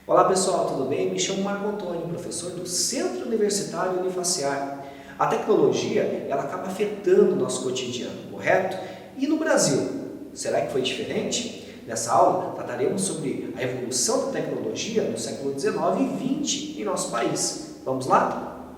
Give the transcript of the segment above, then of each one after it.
Olá pessoal, tudo bem? Me chamo Marco Antônio, professor do Centro Universitário Unifaciar. A tecnologia, ela acaba afetando o nosso cotidiano, correto? E no Brasil, será que foi diferente? Nessa aula, trataremos sobre a evolução da tecnologia no século XIX e XX em nosso país. Vamos lá?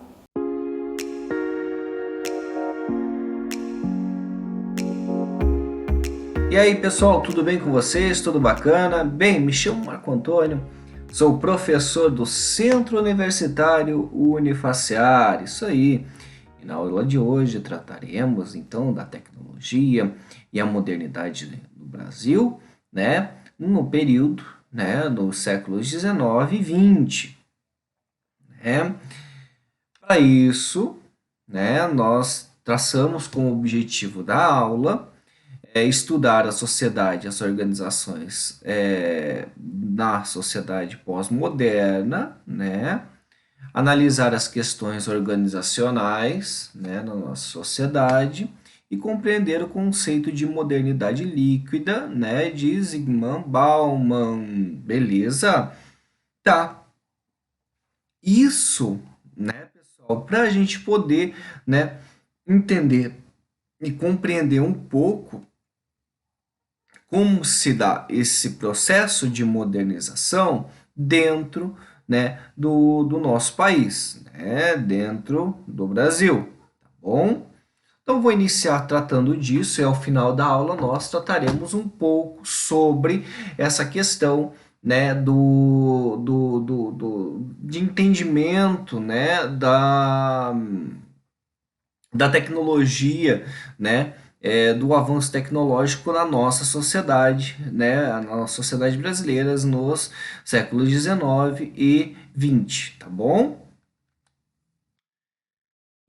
E aí pessoal, tudo bem com vocês? Tudo bacana? Bem, me chamo Marco Antônio, sou professor do Centro Universitário Unifaciar, isso aí. E na aula de hoje trataremos então da tecnologia e a modernidade do Brasil, né, no período, né, dos séculos 19 e 20, né? Para isso, né, nós traçamos como objetivo da aula estudar a sociedade, as organizações na sociedade pós-moderna, né? Analisar as questões organizacionais, né, na nossa sociedade e compreender o conceito de modernidade líquida, né, de Zygmunt Bauman. Beleza? Tá. Isso, né, pessoal, para a gente poder, né, entender e compreender um pouco como se dá esse processo de modernização dentro, né, do nosso país, né, dentro do Brasil, tá bom? Então, vou iniciar tratando disso e ao final da aula nós trataremos um pouco sobre essa questão, né, de entendimento, né, da tecnologia, né, do avanço tecnológico na nossa sociedade, né, na nossa sociedade brasileira nos séculos 19 e 20, tá bom?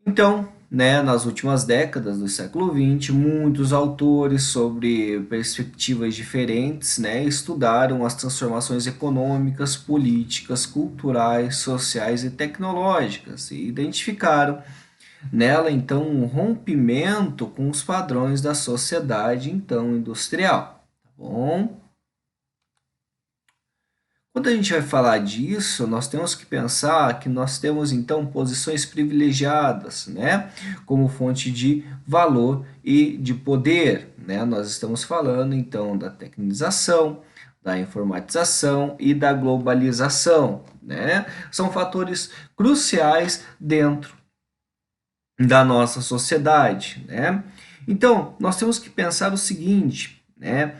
Então, né, nas últimas décadas do século XX, muitos autores sobre perspectivas diferentes, né, estudaram as transformações econômicas, políticas, culturais, sociais e tecnológicas e identificaram nela, então, um rompimento com os padrões da sociedade, então, industrial. Tá bom? Quando a gente vai falar disso, nós temos que pensar que nós temos, então, posições privilegiadas, né? Como fonte de valor e de poder, né? Nós estamos falando, então, da tecnização, da informatização e da globalização, né? São fatores cruciais dentro da nossa sociedade, né? Então, nós temos que pensar o seguinte, né?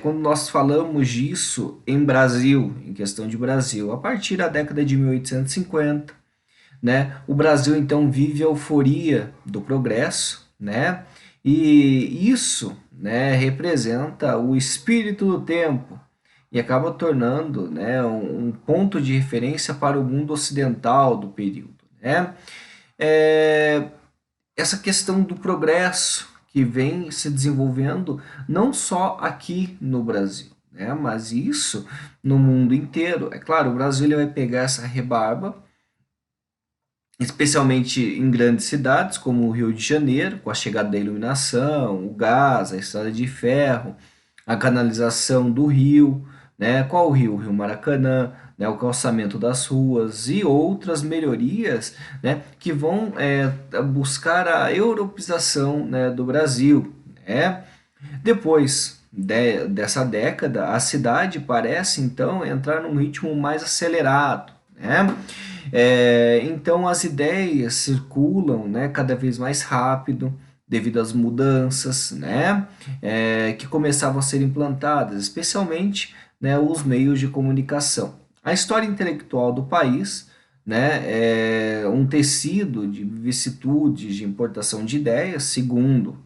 Quando nós falamos disso em Brasil, em questão de Brasil, a partir da década de 1850, né? O Brasil então vive a euforia do progresso, né? E isso, né, representa o espírito do tempo e acaba tornando, né, um ponto de referência para o mundo ocidental do período, né? É, essa questão do progresso que vem se desenvolvendo não só aqui no Brasil, né, mas isso no mundo inteiro. É claro, o Brasil ele vai pegar essa rebarba, especialmente em grandes cidades como o Rio de Janeiro, com a chegada da iluminação, o gás, a estrada de ferro, a canalização do rio, né? Qual o rio? O Rio Maracanã, né? O calçamento das ruas e outras melhorias, né? Que vão buscar a europeização, né, do Brasil, né? Depois dessa década, a cidade parece então entrar num ritmo mais acelerado, né? Então as ideias circulam, né, cada vez mais rápido devido às mudanças, né, que começavam a ser implantadas, especialmente, né, os meios de comunicação. A história intelectual do país, né, é um tecido de vicissitudes de importação de ideias, segundo,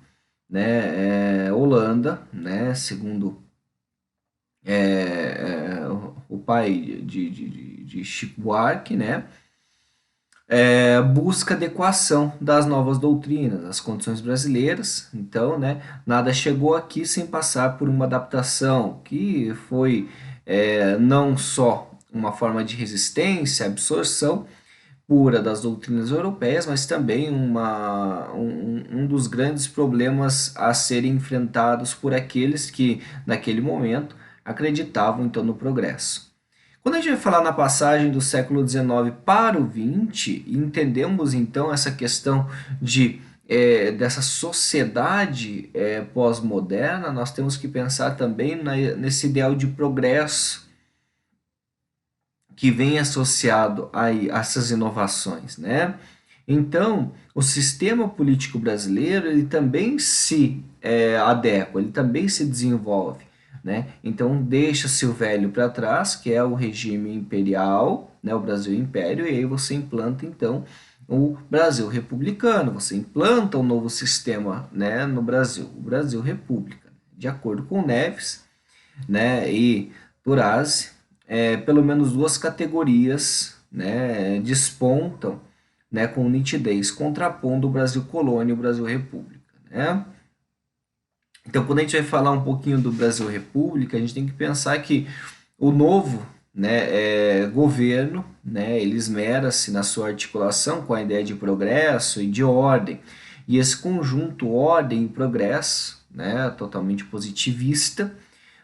né, Holanda, né, segundo o pai de Chico Buarque, né, busca adequação das novas doutrinas às condições brasileiras. Então, né, nada chegou aqui sem passar por uma adaptação que foi não só uma forma de resistência, absorção pura das doutrinas europeias, mas também um dos grandes problemas a serem enfrentados por aqueles que, naquele momento, acreditavam então no progresso. Quando a gente vai falar na passagem do século XIX para o XX, entendemos então essa questão dessa sociedade pós-moderna, nós temos que pensar também nesse ideal de progresso que vem associado a essas inovações, né? Então, o sistema político brasileiro ele também se adequa, ele também se desenvolve, né? Então, deixa-se o velho para trás, que é o regime imperial, né? O Brasil Império, e aí você implanta, então, o Brasil republicano, você implanta um novo sistema, né, no Brasil, o Brasil República, de acordo com Neves, né, e Durazzi, pelo menos duas categorias, né, despontam, né, com nitidez, contrapondo o Brasil Colônia e o Brasil República, né? Então, quando a gente vai falar um pouquinho do Brasil República, a gente tem que pensar que o novo, né, governo, né, ele esmera-se na sua articulação com a ideia de progresso e de ordem. E esse conjunto ordem e progresso, né, totalmente positivista,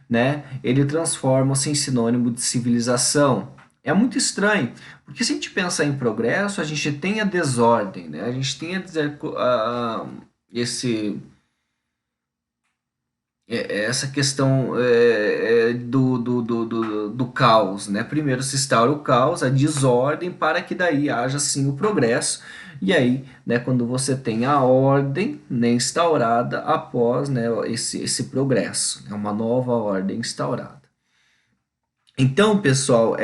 né, ele transforma-se em sinônimo de civilização. É muito estranho, porque se a gente pensar em progresso, a gente tem a desordem, né? A gente tem esse essa questão do caos, né? Primeiro se instaura o caos, a desordem, para que daí haja sim o progresso. E aí, né, quando você tem a ordem, né, instaurada após, né, esse progresso, né, uma nova ordem instaurada. Então, pessoal,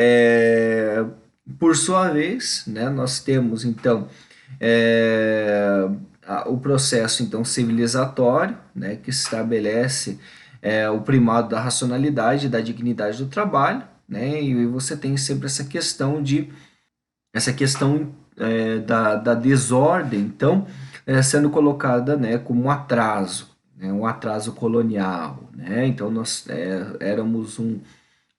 por sua vez, né, nós temos então o processo então civilizatório, né, que estabelece o primado da racionalidade, da dignidade do trabalho, né, e você tem sempre essa questão da desordem, então sendo colocada, né, como um atraso colonial, né, então nós éramos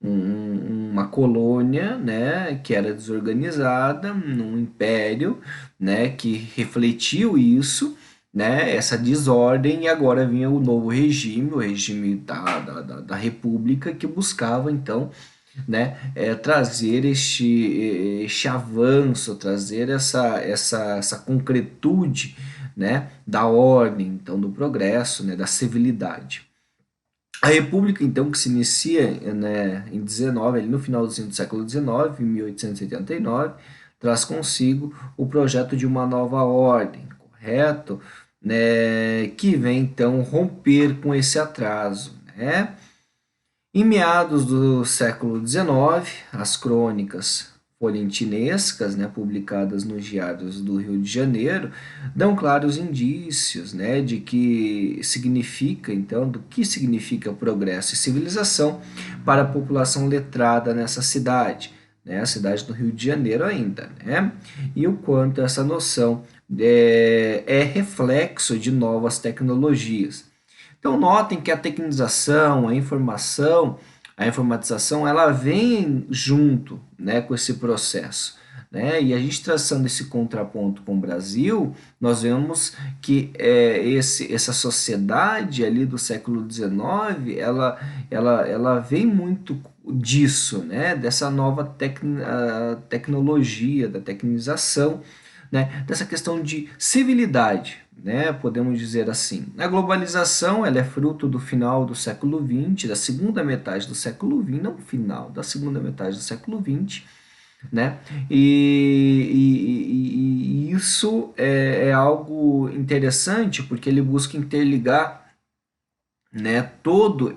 uma colônia, né, que era desorganizada, num império, né, que refletiu isso, né, essa desordem, e agora vinha o novo regime, o regime da República, que buscava, então, né, trazer este avanço, trazer essa concretude, né, da ordem, então, do progresso, né, da civilidade. A República, então, que se inicia, né, em 19, ali no finalzinho do século XIX, em 1889, traz consigo o projeto de uma nova ordem, correto? Né, que vem, então, romper com esse atraso, né? Em meados do século XIX, as crônicas folhentinescas, né, publicadas nos diários do Rio de Janeiro, dão claros indícios, né, de que significa, então, do que significa progresso e civilização para a população letrada nessa cidade, né, a cidade do Rio de Janeiro ainda, né, e o quanto essa noção é reflexo de novas tecnologias. Então notem que a tecnização, a informatização, ela vem junto, né, com esse processo. Né? E a gente traçando esse contraponto com o Brasil, nós vemos que essa sociedade ali do século XIX, ela vem muito disso, né? Dessa nova tecnologia, da tecnização, né, dessa questão de civilidade, né, podemos dizer assim. A globalização ela é fruto do final do século XX, da segunda metade do século XX, não final, da segunda metade do século XX, né, e isso é algo interessante porque ele busca interligar, né, todo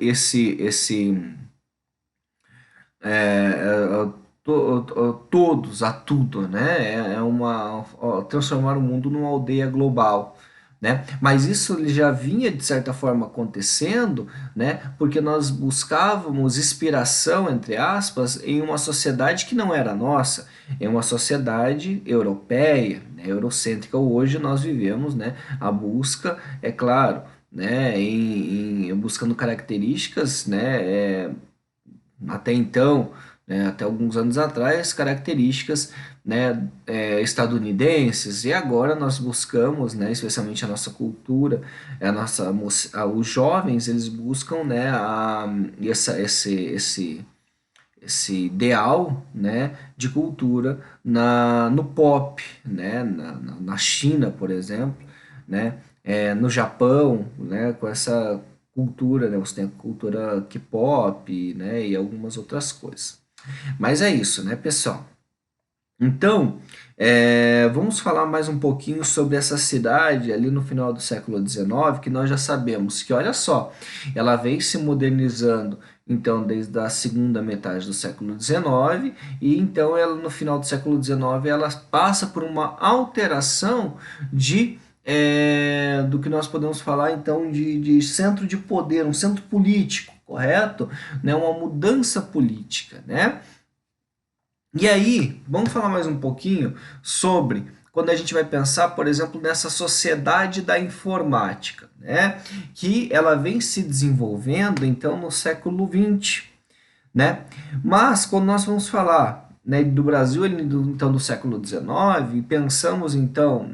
é, todos a tudo, né? Transformar o mundo numa aldeia global, né? Mas isso ele já vinha de certa forma acontecendo, né? Porque nós buscávamos inspiração, entre aspas, em uma sociedade que não era nossa, em uma sociedade europeia, né? Eurocêntrica. Hoje nós vivemos, né? A busca, é claro, né? Buscando características, né? Até então, né, até alguns anos atrás, características, né, estadunidenses, e agora nós buscamos, né, especialmente a nossa cultura, os jovens, eles buscam, né, esse esse ideal, né, de cultura no pop, né, na China, por exemplo, né, no Japão, né, com essa cultura, né, você tem a cultura K-pop, né, e algumas outras coisas. Mas é isso, né, pessoal? Então, vamos falar mais um pouquinho sobre essa cidade ali no final do século XIX, que nós já sabemos que, olha só, ela vem se modernizando, então, desde a segunda metade do século XIX, e então ela no final do século XIX ela passa por uma alteração do que nós podemos falar então de centro de poder, um centro político, correto? Né? Uma mudança política, né? E aí, vamos falar mais um pouquinho sobre quando a gente vai pensar, por exemplo, nessa sociedade da informática, né? Que ela vem se desenvolvendo, então, no século XX, né? Mas, quando nós vamos falar, né, do Brasil, então, do século XIX, pensamos, então,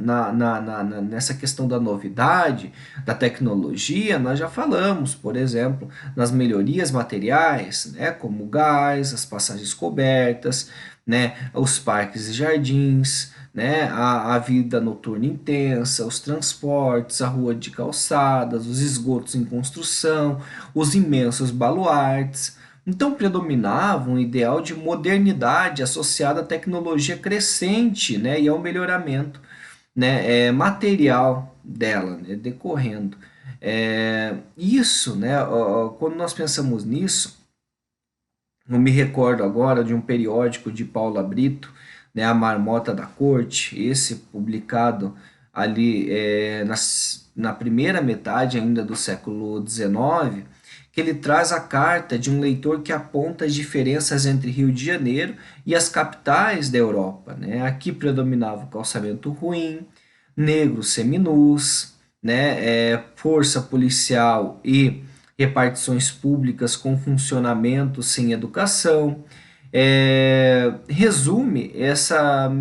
nessa questão da novidade, da tecnologia, nós já falamos, por exemplo, nas melhorias materiais, né, como o gás, as passagens cobertas, né, os parques e jardins, né, a vida noturna intensa, os transportes, a rua de calçadas, os esgotos em construção, os imensos baluartes. Então predominava um ideal de modernidade associado à tecnologia crescente, né, e ao melhoramento, né, material dela, né, decorrendo. Isso, né, quando nós pensamos nisso, eu me recordo agora de um periódico de Paula Brito, né, A Marmota da Corte, esse publicado ali na primeira metade ainda do século XIX, que ele traz a carta de um leitor que aponta as diferenças entre Rio de Janeiro e as capitais da Europa, né? Aqui predominava o calçamento ruim, negros seminus, né? Força policial e repartições públicas com funcionamento sem educação. Resume essa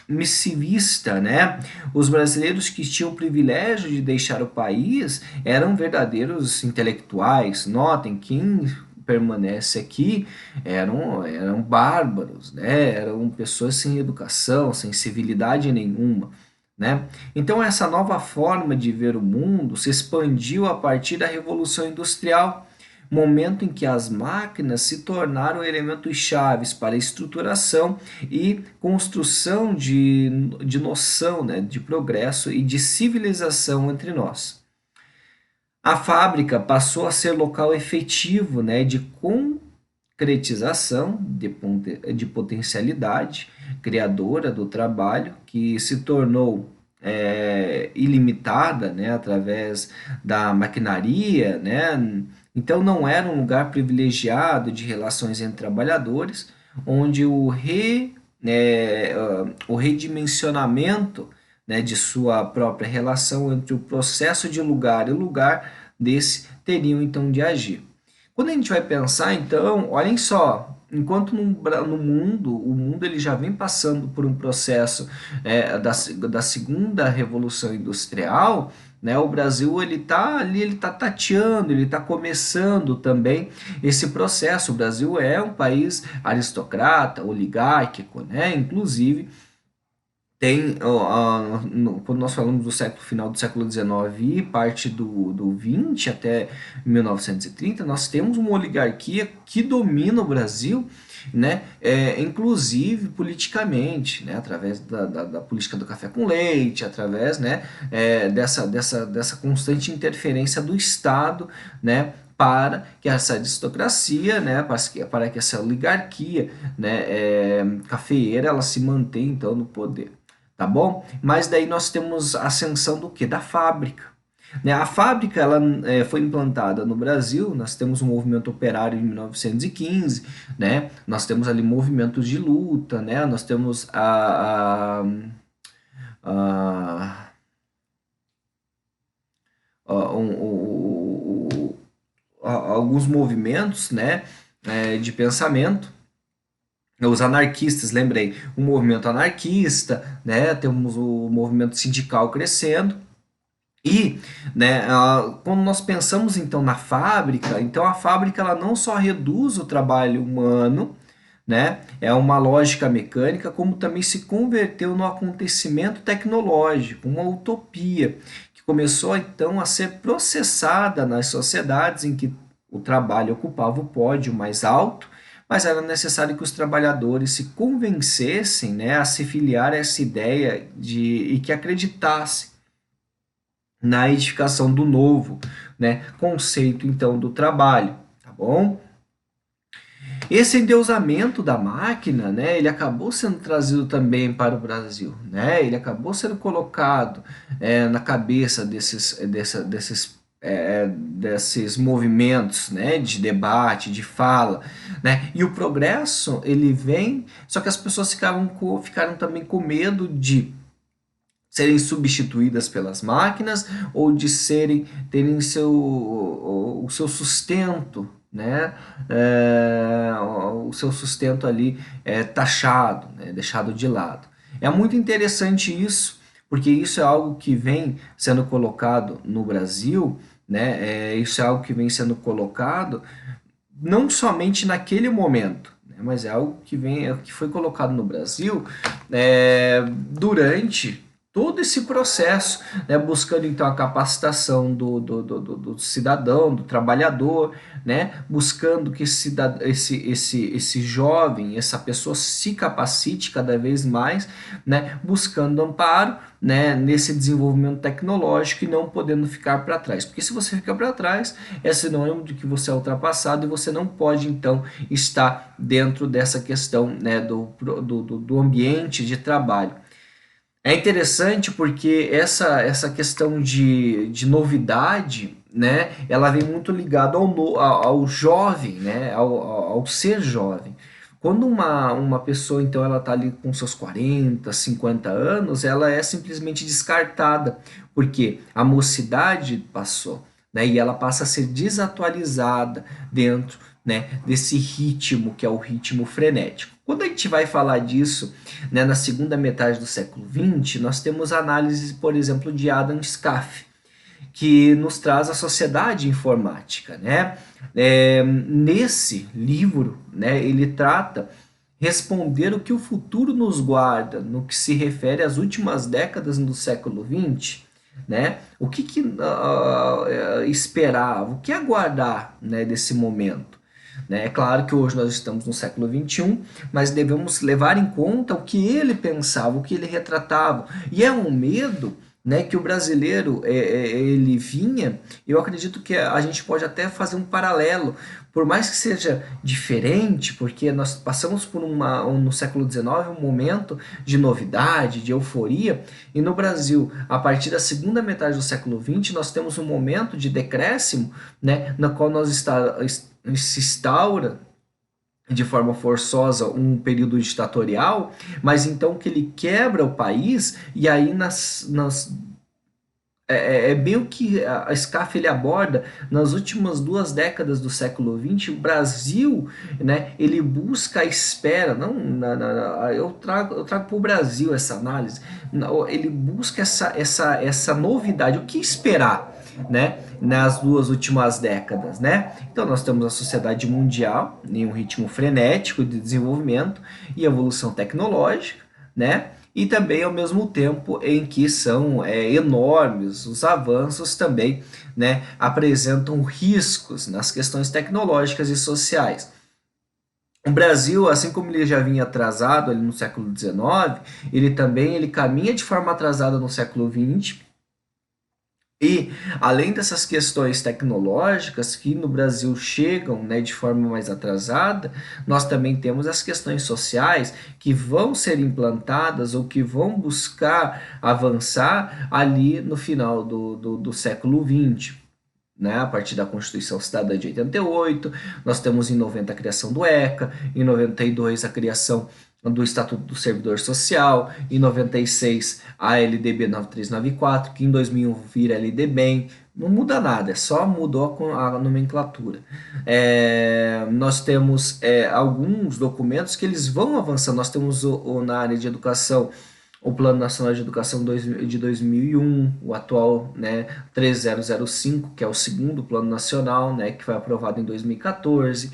missivista, né? Os brasileiros que tinham o privilégio de deixar o país eram verdadeiros intelectuais. Notem, quem permanece aqui eram bárbaros, né? Eram pessoas sem educação, sem civilidade nenhuma. Né? Então, essa nova forma de ver o mundo se expandiu a partir da Revolução Industrial, momento em que as máquinas se tornaram elementos chaves para a estruturação e construção de noção, né, de progresso e de civilização entre nós. A fábrica passou a ser local efetivo, né, de concretização de potencialidade criadora do trabalho, que se tornou ilimitada, né, através da maquinaria, né? Então não era um lugar privilegiado de relações entre trabalhadores, onde o redimensionamento, né, de sua própria relação entre o processo de lugar e o lugar desse teriam então de agir. Quando a gente vai pensar, então, olhem só, enquanto no mundo, o mundo ele já vem passando por um processo da segunda revolução industrial, né, o Brasil ele está ali, ele está tateando, ele está começando também esse processo. O Brasil é um país aristocrata, oligárquico, né, inclusive tem, quando nós falamos do final do século XIX e parte do XX até 1930, nós temos uma oligarquia que domina o Brasil, né, inclusive politicamente, né, através da política do café com leite, através, né, dessa constante interferência do Estado, né, para que essa aristocracia, né, para que essa oligarquia, né, cafeeira, ela se mantenha então no poder. Tá bom? Mas daí nós temos a ascensão do que? Da fábrica. Né? A fábrica ela, foi implantada no Brasil, nós temos o movimento operário em 1915, né? Nós temos ali movimentos de luta, né? Nós temos a, alguns movimentos, né, de pensamento. Os anarquistas, lembrei, o movimento anarquista, né, temos o movimento sindical crescendo, e, né, quando nós pensamos então na fábrica, então a fábrica ela não só reduz o trabalho humano, né? É uma lógica mecânica, como também se converteu no acontecimento tecnológico, uma utopia, que começou então a ser processada nas sociedades em que o trabalho ocupava o pódio mais alto, mas era necessário que os trabalhadores se convencessem, né, a se filiar a essa ideia e que acreditassem na edificação do novo, né, conceito então do trabalho, tá bom? Esse endeusamento da máquina, né, ele acabou sendo trazido também para o Brasil, né? Ele acabou sendo colocado na cabeça desses movimentos, né, de debate, de fala, né? E o progresso ele vem, só que as pessoas ficaram também com medo de serem substituídas pelas máquinas ou de terem o seu sustento, né, o seu sustento ali taxado, né, deixado de lado. É muito interessante isso, porque isso é algo que vem sendo colocado no Brasil, né, isso é algo que vem sendo colocado não somente naquele momento, né, mas é algo que foi colocado no Brasil durante todo esse processo, né, buscando então a capacitação do cidadão, do trabalhador, né, buscando que esse jovem, essa pessoa se capacite cada vez mais, né, buscando amparo, né, nesse desenvolvimento tecnológico e não podendo ficar para trás. Porque se você fica para trás, é sinônimo de que você é ultrapassado e você não pode então estar dentro dessa questão, né, do ambiente de trabalho. É interessante porque essa questão de novidade, né, ela vem muito ligada ao jovem, né, ao ser jovem. Quando uma pessoa, então, ela está ali com seus 40, 50 anos, ela é simplesmente descartada, porque a mocidade passou, né, e ela passa a ser desatualizada dentro, né, desse ritmo que é o ritmo frenético. Quando a gente vai falar disso, né, na segunda metade do século XX, nós temos análises, por exemplo, de Adam Scaff, que nos traz a sociedade informática, né? Nesse livro, né, ele trata responder o que o futuro nos guarda no que se refere às últimas décadas do século XX, né? O que esperar, o que aguardar, né, desse momento. Né? É claro que hoje nós estamos no século XXI, mas devemos levar em conta o que ele pensava, o que ele retratava. E é um medo, né, que o brasileiro ele vinha. Eu acredito que a gente pode até fazer um paralelo, por mais que seja diferente, porque nós passamos por no século XIX um momento de novidade, de euforia, e no Brasil, a partir da segunda metade do século XX, nós temos um momento de decréscimo, né, na qual se instaura de forma forçosa um período ditatorial, mas então que ele quebra o país e aí é bem o que a Scaff ele aborda nas últimas 2 décadas do século XX. O Brasil, né, ele busca a espera, não, eu trago para o Brasil essa análise, ele busca essa novidade, o que esperar, né, nas 2 últimas décadas, né? Então nós temos a sociedade mundial em um ritmo frenético de desenvolvimento e evolução tecnológica, né? E também ao mesmo tempo em que são enormes os avanços também, né, apresentam riscos nas questões tecnológicas e sociais. O Brasil, assim como ele já vinha atrasado ali no século XIX, ele caminha de forma atrasada no século XX. E, além dessas questões tecnológicas que no Brasil chegam, né, de forma mais atrasada, nós também temos as questões sociais que vão ser implantadas ou que vão buscar avançar ali no final do século XX. Né, a partir da Constituição Cidadã de 88, nós temos em 90 a criação do ECA, em 92 a criação do Estatuto do Servidor Social, em 96 a LDB 9394, que em 2001 vira LDBEM. Não muda nada, só mudou a nomenclatura. Nós temos alguns documentos que eles vão avançando. Nós temos na área de educação o Plano Nacional de Educação de 2001, o atual, né, 3005, que é o segundo Plano Nacional, né, que foi aprovado em 2014.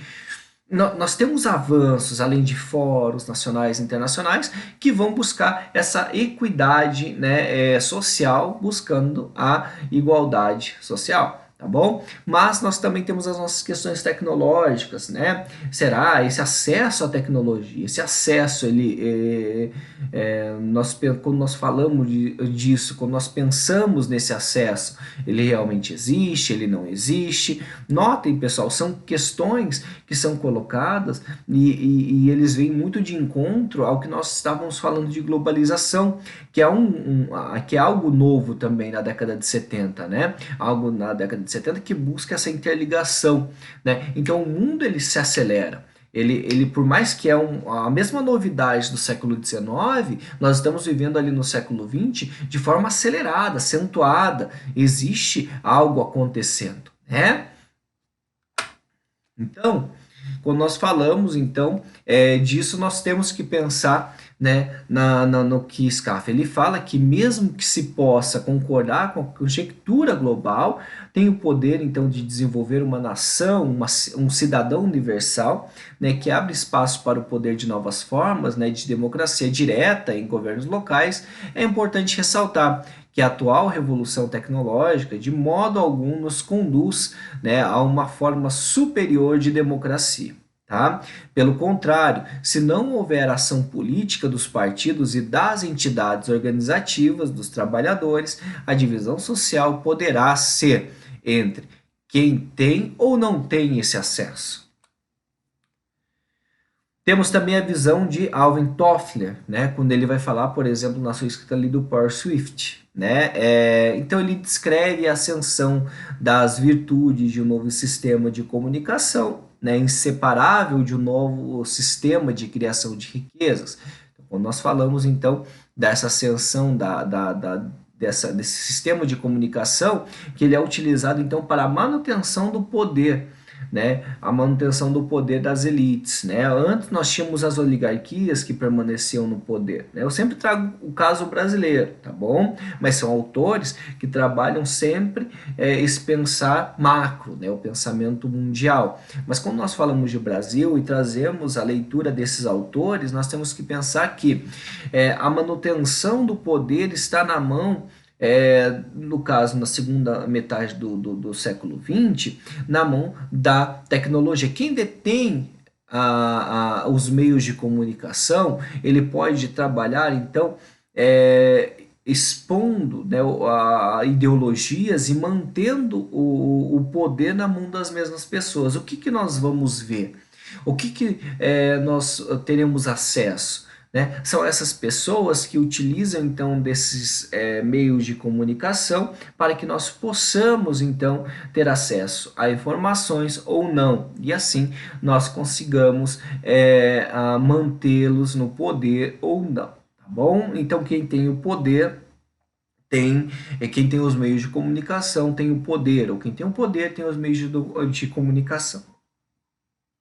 nós temos avanços, além de fóruns nacionais e internacionais, que vão buscar essa equidade, né, social, buscando a igualdade social. Tá bom? Mas nós também temos as nossas questões tecnológicas, né? Será esse acesso à tecnologia, esse acesso, quando nós falamos disso, quando nós pensamos nesse acesso, ele realmente existe, ele não existe? Notem, pessoal, são questões que são colocadas e eles vêm muito de encontro ao que nós estávamos falando de globalização, que é, que é algo novo também na década de 70, né? Algo na década de 70 que busca essa interligação, né? Então o mundo ele se acelera. Ele, por mais que é a mesma novidade do século XIX, nós estamos vivendo ali no século XX de forma acelerada, acentuada. Existe algo acontecendo, né? Então, quando nós falamos então disso, nós temos que pensar, né, no que Scaff ele fala, que mesmo que se possa concordar com a conjectura global, tem o poder então de desenvolver uma nação, um cidadão universal, né, que abre espaço para o poder de novas formas, né, de democracia direta em governos locais. É importante ressaltar que a atual revolução tecnológica de modo algum nos conduz, né, a uma forma superior de democracia. Tá? Pelo contrário, se não houver ação política dos partidos e das entidades organizativas dos trabalhadores, a divisão social poderá ser entre quem tem ou não tem esse acesso. Temos também a visão de Alvin Toffler, né, quando ele vai falar, por exemplo, na sua escrita ali do Power Swift. Né? Então ele descreve a ascensão das virtudes de um novo sistema de comunicação, né, inseparável de um novo sistema de criação de riquezas. Então, quando nós falamos então dessa ascensão desse sistema de comunicação, que ele é utilizado então para a manutenção do poder, né, a manutenção do poder das elites, né? Antes nós tínhamos as oligarquias que permaneciam no poder, né? Eu sempre trago o caso brasileiro, tá bom? Mas são autores que trabalham sempre esse pensar macro, né? O pensamento mundial. Mas quando nós falamos de Brasil e trazemos a leitura desses autores, nós temos que pensar que a manutenção do poder está na mão, no caso, na segunda metade do século XX, na mão da tecnologia. Quem detém os meios de comunicação, ele pode trabalhar, então, expondo, né, ideologias e mantendo o poder na mão das mesmas pessoas. O que nós vamos ver? O que nós teremos acesso? Né? São essas pessoas que utilizam então desses meios de comunicação para que nós possamos então ter acesso a informações ou não, e assim nós consigamos mantê-los no poder ou não, tá bom? Então quem tem o poder quem tem os meios de comunicação tem o poder, ou quem tem o poder tem os meios de comunicação,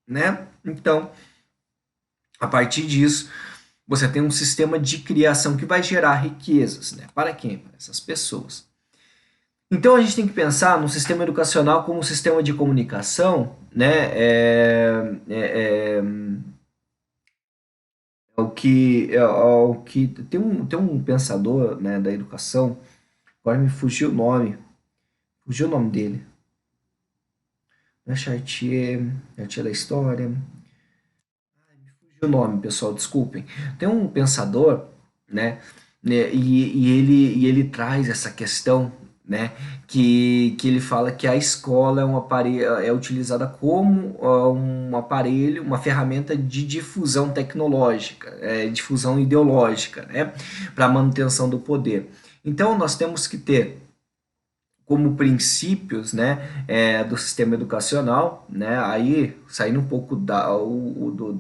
né? Então, a partir disso, você tem um sistema de criação que vai gerar riquezas, né? Para quem? Para essas pessoas. Então a gente tem que pensar no sistema educacional como um sistema de comunicação, né? O que tem um pensador, né, da educação, agora me fugiu o nome dele. Não é Chartier da história. O nome, pessoal, desculpem. Tem um pensador, né, e ele traz essa questão, né, que ele fala que a escola é utilizada como um aparelho, uma ferramenta de difusão tecnológica, difusão ideológica, né, para a manutenção do poder. Então, nós temos que ter como princípios, né, do sistema educacional, né, aí saindo um pouco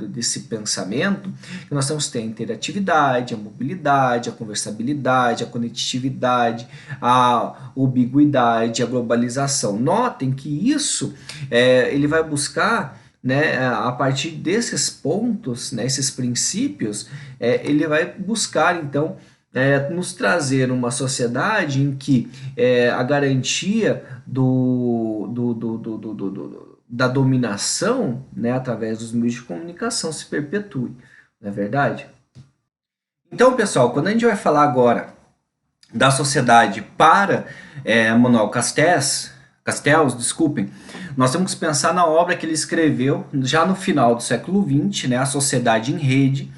desse pensamento, que nós temos que ter a interatividade, a mobilidade, a conversabilidade, a conectividade, a ubiguidade, a globalização. Notem que isso ele vai buscar, né, a partir desses pontos, né, esses princípios, ele vai buscar então nos trazer uma sociedade em que a garantia da dominação, né, através dos meios de comunicação se perpetue, não é verdade? Então, pessoal, quando a gente vai falar agora da sociedade para Manuel Castells, desculpem, nós temos que pensar na obra que ele escreveu já no final do século XX, né, A Sociedade em Rede,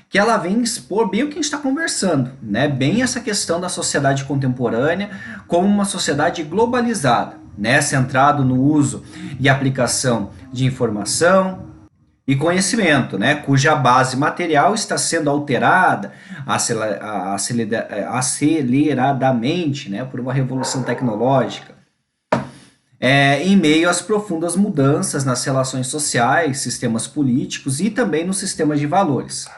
que ela vem expor bem o que a gente está conversando, né, bem essa questão da sociedade contemporânea como uma sociedade globalizada, né, centrado no uso e aplicação de informação, e conhecimento, né, cuja base material está sendo alterada aceleradamente, né, por uma revolução tecnológica, em meio às profundas mudanças nas relações sociais, sistemas políticos e também no sistema de valores.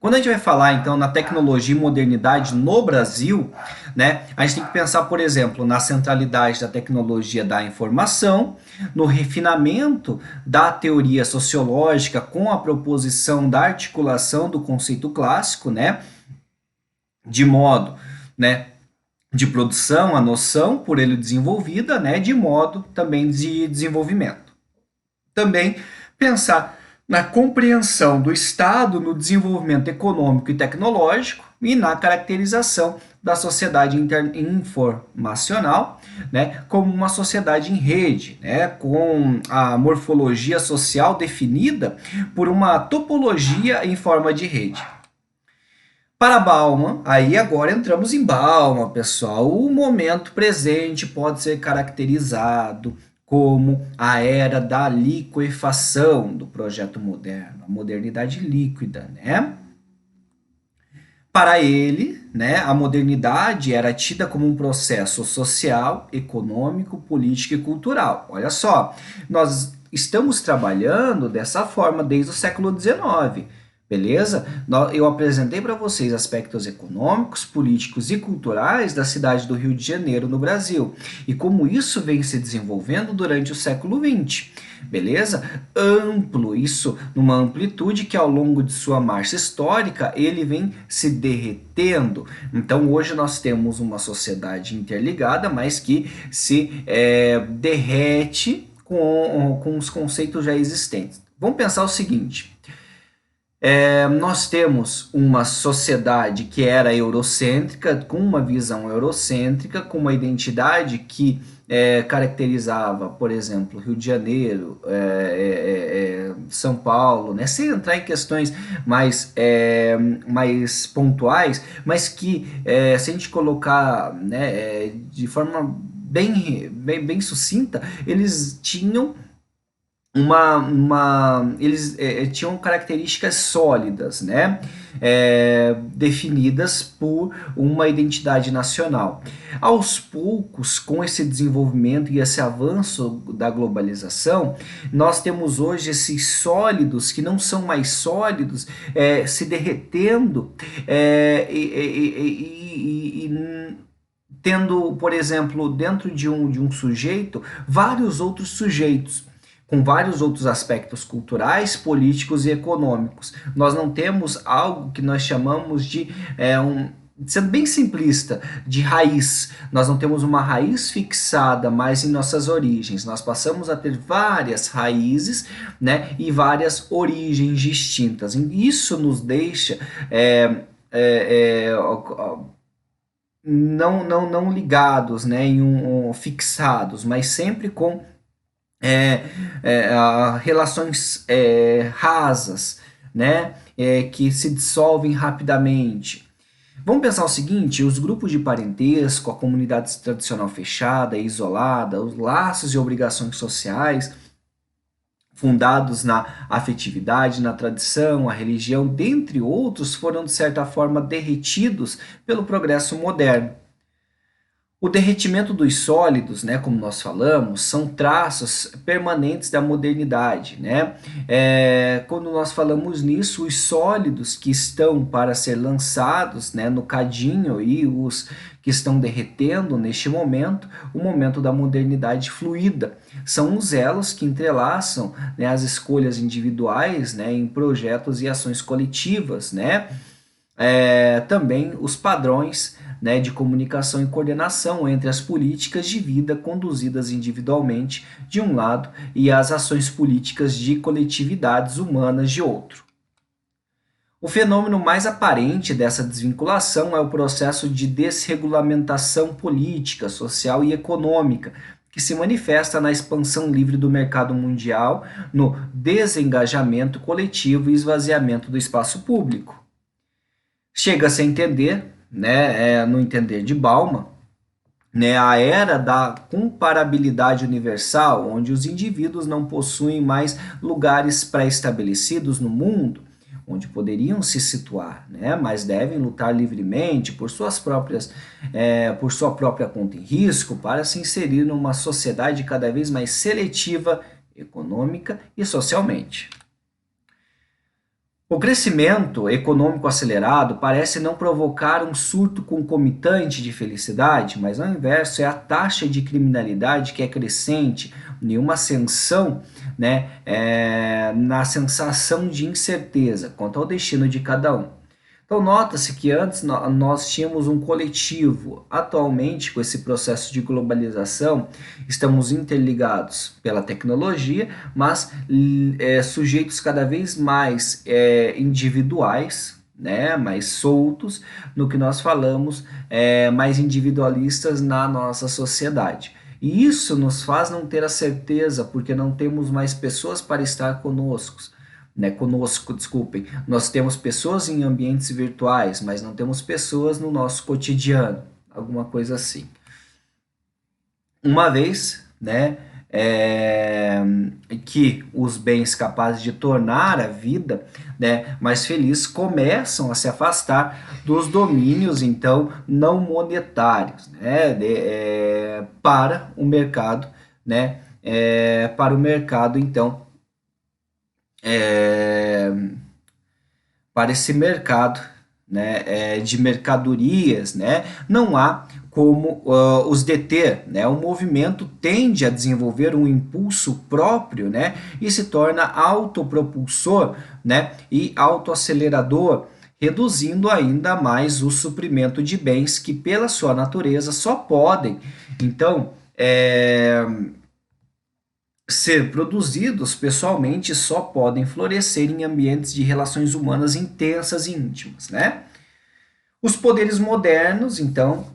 Quando a gente vai falar, então, na tecnologia e modernidade no Brasil, né, a gente tem que pensar, por exemplo, na centralidade da tecnologia da informação, no refinamento da teoria sociológica com a proposição da articulação do conceito clássico, né, de modo, né, de produção, a noção por ele desenvolvida, né, de modo também de desenvolvimento. Também pensar na compreensão do Estado no desenvolvimento econômico e tecnológico e na caracterização da sociedade informacional, né, como uma sociedade em rede, né, com a morfologia social definida por uma topologia em forma de rede. Para Bauman, aí agora entramos em Bauman, pessoal. O momento presente pode ser caracterizado como a era da liquefação do projeto moderno, a modernidade líquida, né? Para ele, né, a modernidade era tida como um processo social, econômico, político e cultural. Olha só, nós estamos trabalhando dessa forma desde o século XIX. Beleza? Eu apresentei para vocês aspectos econômicos, políticos e culturais da cidade do Rio de Janeiro, no Brasil, e como isso vem se desenvolvendo durante o século XX. Beleza? Amplo, isso numa amplitude que ao longo de sua marcha histórica ele vem se derretendo. Então hoje nós temos uma sociedade interligada, mas que se derrete com os conceitos já existentes. Vamos pensar o seguinte. Nós temos uma sociedade que era eurocêntrica, com uma visão eurocêntrica, com uma identidade que caracterizava, por exemplo, Rio de Janeiro, São Paulo, né? Sem entrar em questões mais pontuais, mas que, se a gente colocar, né, de forma bem sucinta, eles tinham eles tinham características sólidas, né? Definidas por uma identidade nacional. Aos poucos, com esse desenvolvimento e esse avanço da globalização, nós temos hoje esses sólidos que não são mais sólidos, se derretendo e tendo, por exemplo, dentro de um sujeito, vários outros sujeitos com vários outros aspectos culturais, políticos e econômicos. Nós não temos algo que nós chamamos de, sendo bem simplista, de raiz. Nós não temos uma raiz fixada mais em nossas origens. Nós passamos a ter várias raízes, né, e várias origens distintas. E isso nos deixa não ligados, né, fixados, mas sempre com relações rasas, né, que se dissolvem rapidamente. Vamos pensar o seguinte, os grupos de parentesco, a comunidade tradicional fechada e isolada, os laços e obrigações sociais fundados na afetividade, na tradição, a religião, dentre outros, foram de certa forma derretidos pelo progresso moderno. O derretimento dos sólidos, né, como nós falamos, são traços permanentes da modernidade, né? Quando nós falamos nisso, os sólidos que estão para ser lançados, né, no cadinho e os que estão derretendo neste momento, o momento da modernidade fluida. São os elos que entrelaçam, né, as escolhas individuais, né, em projetos e ações coletivas, né? Também os padrões né, de comunicação e coordenação entre as políticas de vida conduzidas individualmente de um lado e as ações políticas de coletividades humanas de outro. O fenômeno mais aparente dessa desvinculação é o processo de desregulamentação política, social e econômica, que se manifesta na expansão livre do mercado mundial, no desengajamento coletivo e esvaziamento do espaço público. Chega-se a entender, né, no entender de Bauman, né, a era da comparabilidade universal, onde os indivíduos não possuem mais lugares pré-estabelecidos no mundo, onde poderiam se situar, né, mas devem lutar livremente por por sua própria conta e risco para se inserir numa sociedade cada vez mais seletiva, econômica e socialmente. O crescimento econômico acelerado parece não provocar um surto concomitante de felicidade, mas ao inverso é a taxa de criminalidade que é crescente e uma ascensão, né, na sensação de incerteza quanto ao destino de cada um. Então, nota-se que antes nós tínhamos um coletivo. Atualmente, com esse processo de globalização, estamos interligados pela tecnologia, mas sujeitos cada vez mais individuais, né, mais soltos, no que nós falamos, mais individualistas na nossa sociedade. E isso nos faz não ter a certeza, porque não temos mais pessoas para estar conosco, desculpem. Nós temos pessoas em ambientes virtuais, mas não temos pessoas no nosso cotidiano, alguma coisa assim. Uma vez, né, que os bens capazes de tornar a vida, né, mais feliz começam a se afastar dos domínios, então, não monetários, né, para o mercado, né, então, para esse mercado, né, de mercadorias, né, não há como os deter, né? O movimento tende a desenvolver um impulso próprio, né, e se torna autopropulsor, né, e autoacelerador, reduzindo ainda mais o suprimento de bens que, pela sua natureza, só podem, então, ser produzidos pessoalmente, só podem florescer em ambientes de relações humanas intensas e íntimas, né? Os poderes modernos, então,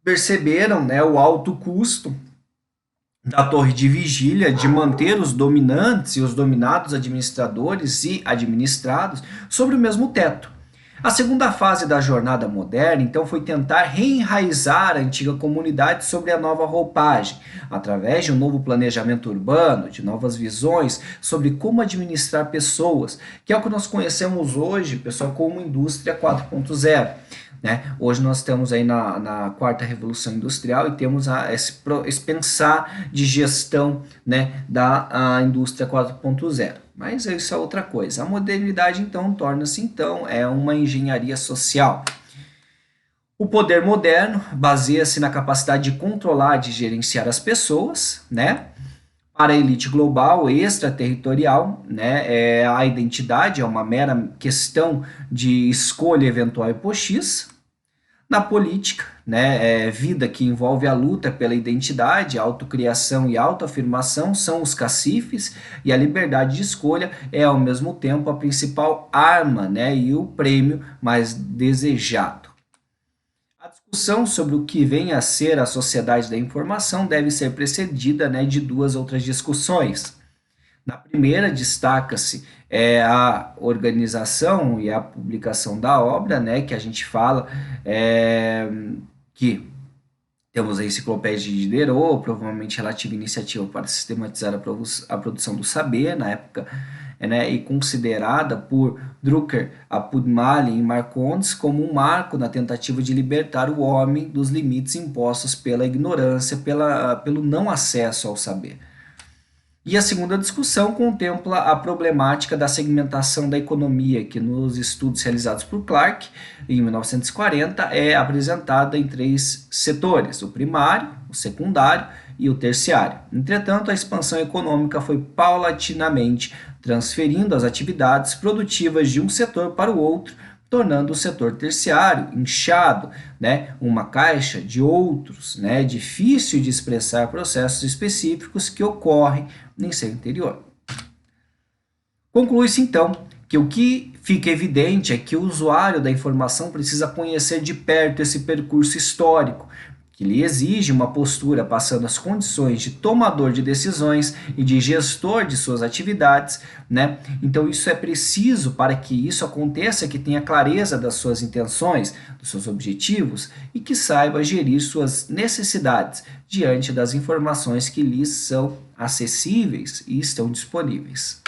perceberam, né, o alto custo da torre de vigília de manter os dominantes e os dominados administradores e administrados sobre o mesmo teto. A segunda fase da jornada moderna, então, foi tentar reenraizar a antiga comunidade sobre a nova roupagem, através de um novo planejamento urbano, de novas visões sobre como administrar pessoas, que é o que nós conhecemos hoje, pessoal, como indústria 4.0. Né? Hoje nós estamos aí na quarta revolução industrial e temos esse pensar de gestão, né, da indústria 4.0. Mas isso é outra coisa. A modernidade, então, torna-se, então, uma engenharia social. O poder moderno baseia-se na capacidade de controlar, de gerenciar as pessoas, né? Para a elite global, extraterritorial, né? A identidade é uma mera questão de escolha eventual e postiça. Na política, né, vida que envolve a luta pela identidade, autocriação e autoafirmação são os cacifes, e a liberdade de escolha é ao mesmo tempo a principal arma, né, e o prêmio mais desejado. A discussão sobre o que vem a ser a sociedade da informação deve ser precedida, né, de duas outras discussões. Na primeira, destaca-se a organização e a publicação da obra, né, que a gente fala que temos a enciclopédia de Diderot, provavelmente relativa iniciativa para sistematizar a produção do saber, na época, né, e considerada por Drucker, Apud-Malin e Marcondes como um marco na tentativa de libertar o homem dos limites impostos pela ignorância, pelo não acesso ao saber. E a segunda discussão contempla a problemática da segmentação da economia, que nos estudos realizados por Clark, em 1940, é apresentada em três setores: o primário, o secundário e o terciário. Entretanto, a expansão econômica foi paulatinamente transferindo as atividades produtivas de um setor para o outro, tornando o setor terciário inchado, né, uma caixa de outros, né, difícil de expressar processos específicos que ocorrem em seu interior. Conclui-se então que o que fica evidente é que o usuário da informação precisa conhecer de perto esse percurso histórico, que lhe exige uma postura passando as condições de tomador de decisões e de gestor de suas atividades, né? Então isso é preciso para que isso aconteça, que tenha clareza das suas intenções, dos seus objetivos e que saiba gerir suas necessidades diante das informações que lhes são acessíveis e estão disponíveis.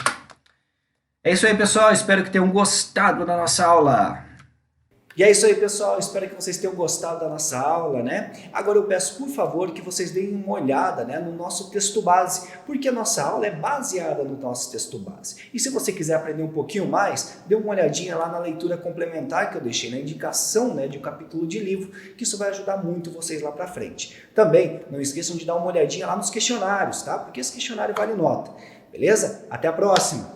É isso aí, pessoal. Espero que tenham gostado da nossa aula. E é isso aí, pessoal. Espero que vocês tenham gostado da nossa aula, né? Agora eu peço, por favor, que vocês deem uma olhada, né, no nosso texto base, porque a nossa aula é baseada no nosso texto base. E se você quiser aprender um pouquinho mais, dê uma olhadinha lá na leitura complementar que eu deixei na indicação, né, de um capítulo de livro, que isso vai ajudar muito vocês lá para frente. Também não esqueçam de dar uma olhadinha lá nos questionários, tá? Porque esse questionário vale nota. Beleza? Até a próxima!